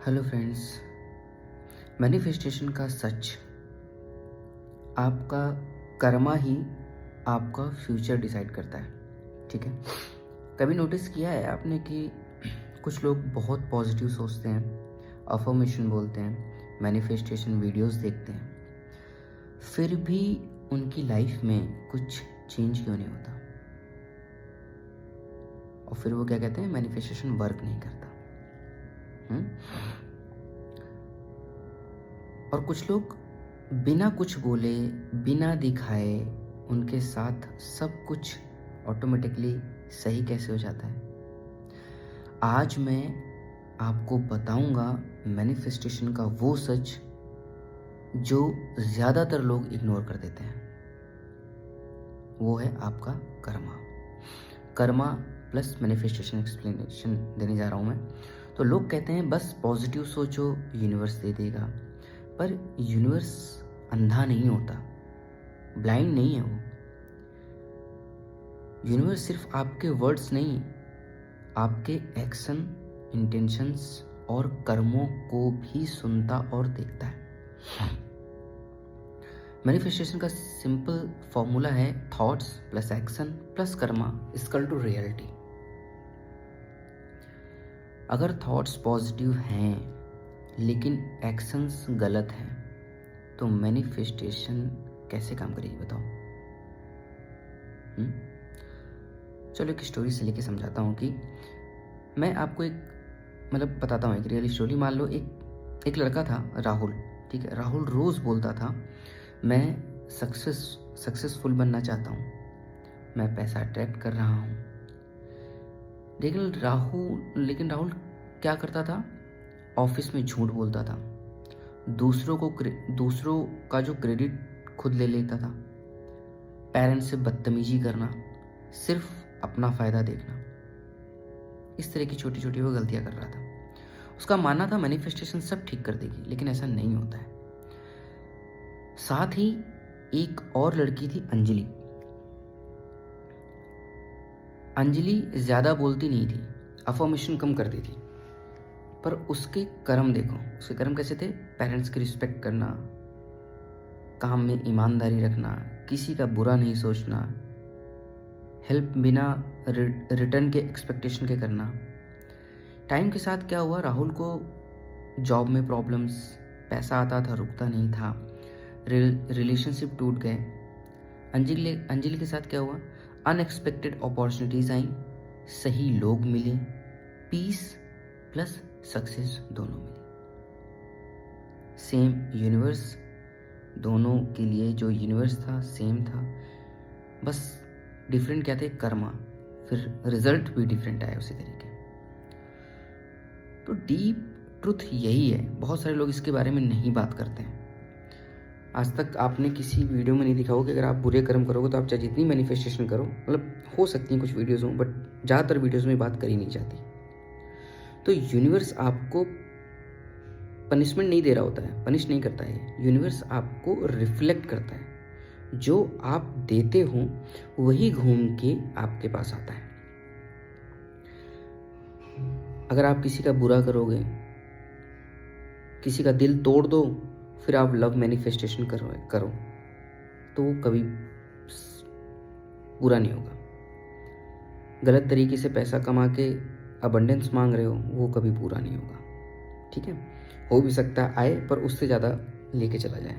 Hello friends. Manifestation का सच, आपका कर्मा ही आपका फ्यूचर डिसाइड करता है। ठीक है, कभी नोटिस किया है आपने कि कुछ लोग बहुत पॉजिटिव सोचते हैं, अफर्मेशन बोलते हैं, मैनिफेस्टेशन वीडियोस देखते हैं, फिर भी उनकी लाइफ में कुछ चेंज क्यों नहीं होता? और फिर वो क्या कहते हैं, मैनिफेस्टेशन वर्क नहीं करता। और कुछ लोग बिना कुछ बोले, बिना दिखाए, उनके साथ सब कुछ ऑटोमेटिकली सही कैसे हो जाता है? आज मैं आपको बताऊंगा मैनिफेस्टेशन का वो सच जो ज़्यादातर लोग इग्नोर कर देते हैं। वो है आपका Karma. Karma plus manifestation explanation देने जा रहा हूँ मैं। तो लोग कहते हैं बस पॉजिटिव सोचो, यूनिवर्स दे देगा। पर यूनिवर्स अंधा नहीं होता, ब्लाइंड नहीं है वो। यूनिवर्स सिर्फ आपके वर्ड्स नहीं, आपके एक्शन, इंटेंशंस और कर्मों को भी सुनता और देखता है। मैनिफेस्टेशन का सिंपल फॉर्मूला है thoughts plus action plus karma equal to reality. अगर थॉट्स पॉजिटिव हैं लेकिन एक्शंस गलत हैं तो मैनिफेस्टेशन कैसे काम करेगी बताओ? चलो एक स्टोरी से लेके समझाता हूँ कि मैं आपको बताता हूँ एक रियल स्टोरी। मान लो एक लड़का था राहुल। ठीक है, राहुल रोज़ बोलता था मैं सक्सेसफुल बनना चाहता हूँ, मैं पैसा अट्रैक्ट कर रहा हूँ। लेकिन राहुल क्या करता था? ऑफिस में झूठ बोलता था, दूसरों का जो क्रेडिट खुद ले लेता था, पेरेंट्स से बदतमीजी करना, सिर्फ अपना फ़ायदा देखना। इस तरह की छोटी छोटी वो गलतियां कर रहा था। उसका मानना था मैनिफेस्टेशन सब ठीक कर देगी, लेकिन ऐसा नहीं होता है। साथ ही एक और लड़की थी अंजलि। अंजलि ज़्यादा बोलती नहीं थी, अफर्मेशन कम करती थी, पर उसके कर्म देखो। उसके कर्म कैसे थे? पेरेंट्स की रिस्पेक्ट करना, काम में ईमानदारी रखना, किसी का बुरा नहीं सोचना, हेल्प बिना रिटर्न के एक्सपेक्टेशन के करना। टाइम के साथ क्या हुआ? राहुल को जॉब में प्रॉब्लम्स, पैसा आता था रुकता नहीं था, रिलेशनशिप टूट गए। अंजलि के साथ क्या हुआ? अनएक्सपेक्टेड अपॉर्चुनिटीज आई, सही लोग मिले, पीस प्लस सक्सेस दोनों मिले। सेम यूनिवर्स, दोनों के लिए जो यूनिवर्स था सेम था, बस डिफरेंट क्या थे? कर्मा। फिर रिजल्ट भी डिफरेंट आया उसी तरीके। तो डीप ट्रुथ यही है, बहुत सारे लोग इसके बारे में नहीं बात करते हैं। आज तक आपने किसी वीडियो में नहीं देखा होगा कि अगर आप बुरे कर्म करोगे तो आप चाहे जितनी मैनिफेस्टेशन करो, हो सकती हैं कुछ वीडियोज़ हों, बट ज़्यादातर वीडियोज़ में बात करी नहीं जाती। तो यूनिवर्स आपको पनिशमेंट नहीं दे रहा होता है, पनिश नहीं करता है। यूनिवर्स आपको रिफ्लेक्ट करता है, जो आप देते हो वही घूम के आपके पास आता है। अगर आप किसी का बुरा करोगे, किसी का दिल तोड़ दो, फिर आप लव मैनिफेस्टेशन करो तो वो कभी बुरा नहीं होगा। गलत तरीके से पैसा कमा के अबंडेंस मांग रहे हो, वो कभी पूरा नहीं होगा। ठीक है, हो भी सकता है आए, पर उससे ज़्यादा लेके चला जाए।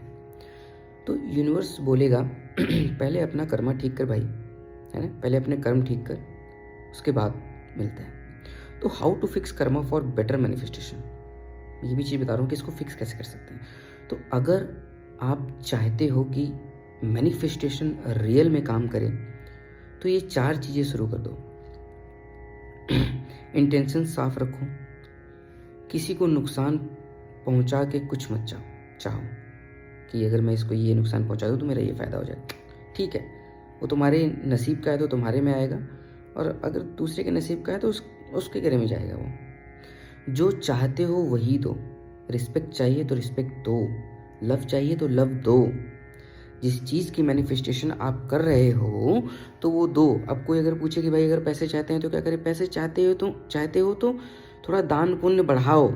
तो यूनिवर्स बोलेगा पहले अपना कर्मा ठीक कर भाई, है ना, पहले अपने कर्म ठीक कर, उसके बाद मिलते हैं। तो how to fix karma for better manifestation, ये भी चीज़ बता रहा हूँ कि इसको फिक्स कैसे कर सकते हैं। तो अगर आप चाहते हो कि मैनिफेस्टेशन रियल में काम करे तो ये 4 चीज़ें शुरू कर दो। इंटेंशन साफ रखो, किसी को नुकसान पहुंचा के कुछ मत चाहो कि अगर मैं इसको ये नुकसान पहुंचा दूँ तो मेरा ये फ़ायदा हो जाए। ठीक है, वो तुम्हारे नसीब का है तो तुम्हारे में आएगा, और अगर दूसरे के नसीब का है तो उसके घरे में जाएगा। वो जो चाहते हो वही दो। रिस्पेक्ट चाहिए तो रिस्पेक्ट दो, लव चाहिए तो लव दो। जिस चीज़ की मैनिफेस्टेशन आप कर रहे हो तो वो दो। अब कोई अगर पूछे कि भाई अगर पैसे चाहते हैं तो क्या करें? पैसे चाहते हो तो थोड़ा दान पुण्य बढ़ाओ,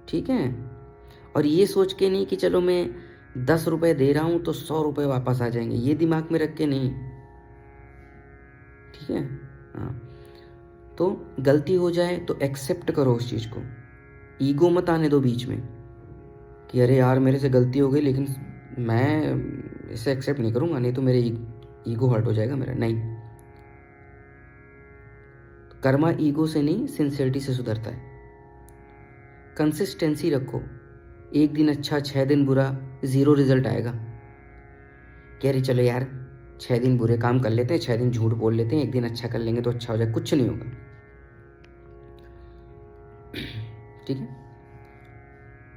ठीक है। और ये सोच के नहीं कि चलो मैं 10 रुपये दे रहा हूँ तो 100 रुपये वापस आ जाएंगे, ये दिमाग में रख के नहीं, ठीक है। हाँ, तो गलती हो जाए तो एक्सेप्ट करो उस चीज़ को, ईगो मत आने दो बीच में कि अरे यार मेरे से गलती हो गई लेकिन मैं इसे एक्सेप्ट नहीं करूँगा, नहीं तो मेरे ईगो हर्ट हो जाएगा मेरा। नहीं, कर्मा ईगो से नहीं सिंसियरिटी से सुधरता है। कंसिस्टेंसी रखो, एक दिन अच्छा 6 दिन बुरा, 0 रिजल्ट आएगा। कह रही चलो यार 6 दिन बुरे काम कर लेते हैं, 6 दिन झूठ बोल लेते हैं, एक दिन अच्छा कर लेंगे तो अच्छा हो जाए, कुछ नहीं होगा, ठीक है।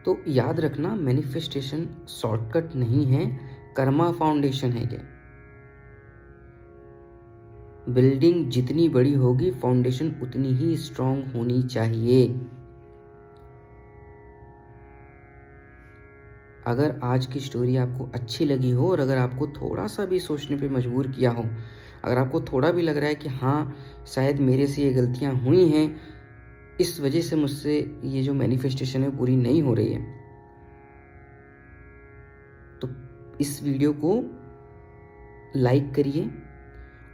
तो याद रखना, मैनिफेस्टेशन शॉर्टकट नहीं है, कर्मा फाउंडेशन है ये। बिल्डिंग जितनी बड़ी होगी फाउंडेशन उतनी ही स्ट्रांग होनी चाहिए। अगर आज की स्टोरी आपको अच्छी लगी हो और अगर आपको थोड़ा सा भी सोचने पे मजबूर किया हो, अगर आपको थोड़ा भी लग रहा है कि हाँ शायद मेरे से ये गलतियाँ हुई हैं, इस वजह से मुझसे ये जो मैनिफेस्टेशन है पूरी नहीं हो रही है, तो इस वीडियो को लाइक करिए।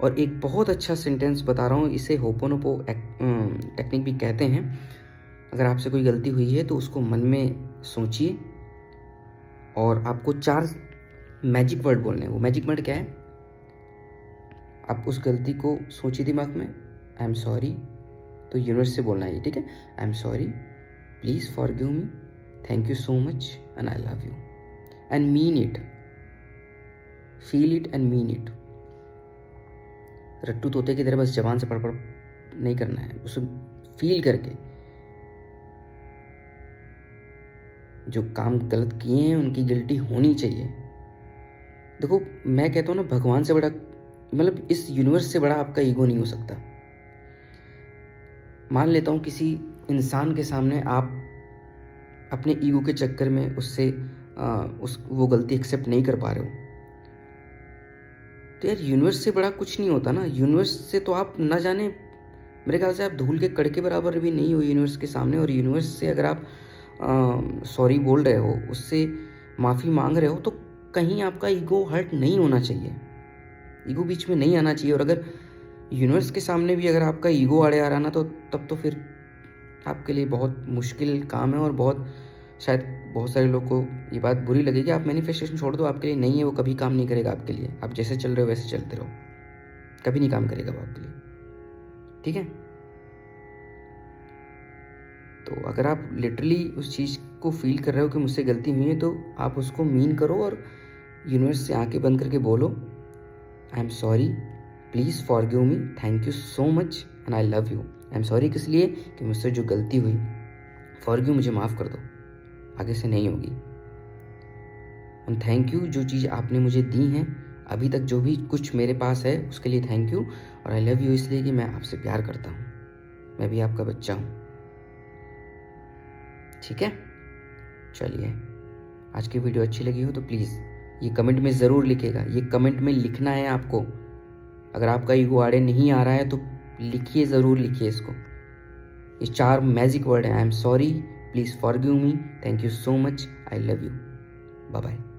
और एक बहुत अच्छा सेंटेंस बता रहा हूँ, इसे होपोनोपो टेक्निक भी कहते हैं। अगर आपसे कोई गलती हुई है तो उसको मन में सोचिए और आपको 4 मैजिक वर्ड बोलने हैं। वो मैजिक वर्ड क्या है? आप उस गलती को सोचिए दिमाग में, आई एम सॉरी, तो यूनिवर्स से बोलना है, ठीक है। I am sorry, please forgive me, thank you so much and I love you, and mean it, feel it and mean it. रट्टू तोते की तरह बस जबान से पढ़ नहीं करना है, उसे फील करके। जो काम गलत किए हैं उनकी गिल्टी होनी चाहिए। देखो मैं कहता हूँ ना, भगवान से बड़ा, मतलब इस यूनिवर्स से बड़ा आपका ईगो नहीं हो सकता। मान लेता हूँ किसी इंसान के सामने आप अपने ईगो के चक्कर में उससे वो गलती एक्सेप्ट नहीं कर पा रहे हो, तो यार यूनिवर्स से बड़ा कुछ नहीं होता ना। यूनिवर्स से तो आप ना जाने, मेरे ख्याल से आप धूल के कण के बराबर भी नहीं हो यूनिवर्स के सामने। और यूनिवर्स से अगर आप सॉरी बोल रहे हो, उससे माफ़ी मांग रहे हो, तो कहीं आपका ईगो हर्ट नहीं होना चाहिए, ईगो बीच में नहीं आना चाहिए। और अगर यूनिवर्स के सामने भी अगर आपका ईगो आड़े आ रहा ना, तो तब तो फिर आपके लिए बहुत मुश्किल काम है। और शायद बहुत सारे लोग को ये बात बुरी लगेगी। आप मैनिफेस्टेशन छोड़ दो, आपके लिए नहीं है, वो कभी काम नहीं करेगा आपके लिए। आप जैसे चल रहे हो वैसे चलते रहो, कभी नहीं काम करेगा वो आपके लिए, ठीक है। तो अगर आप लिटरली उस चीज़ को फील कर रहे हो कि मुझसे गलती हुई है, तो आप उसको मीन करो और यूनिवर्स से आंखें बंद करके बोलो, आई am sorry, please forgive me, thank you so much and I love you. I am sorry किस लिए? कि मुझसे जो गलती हुई, फॉरगिव, मुझे माफ़ कर दो, आगे से नहीं होगी। एंड थैंक यू, जो चीज़ आपने मुझे दी हैं अभी तक, जो भी कुछ मेरे पास है उसके लिए थैंक यू। और आई लव यू इसलिए कि मैं आपसे प्यार करता हूँ, मैं भी आपका बच्चा हूँ, ठीक है। चलिए, आज की वीडियो अच्छी लगी हो तो प्लीज़ ये कमेंट में ज़रूर लिखिएगा। ये कमेंट में लिखना है आपको। अगर आपका ईगो आड़े नहीं आ रहा है तो लिखिए, ज़रूर लिखिए इसको। ये 4 मैजिक वर्ड हैं, I am sorry, please forgive me, thank you so much, I love you, bye bye.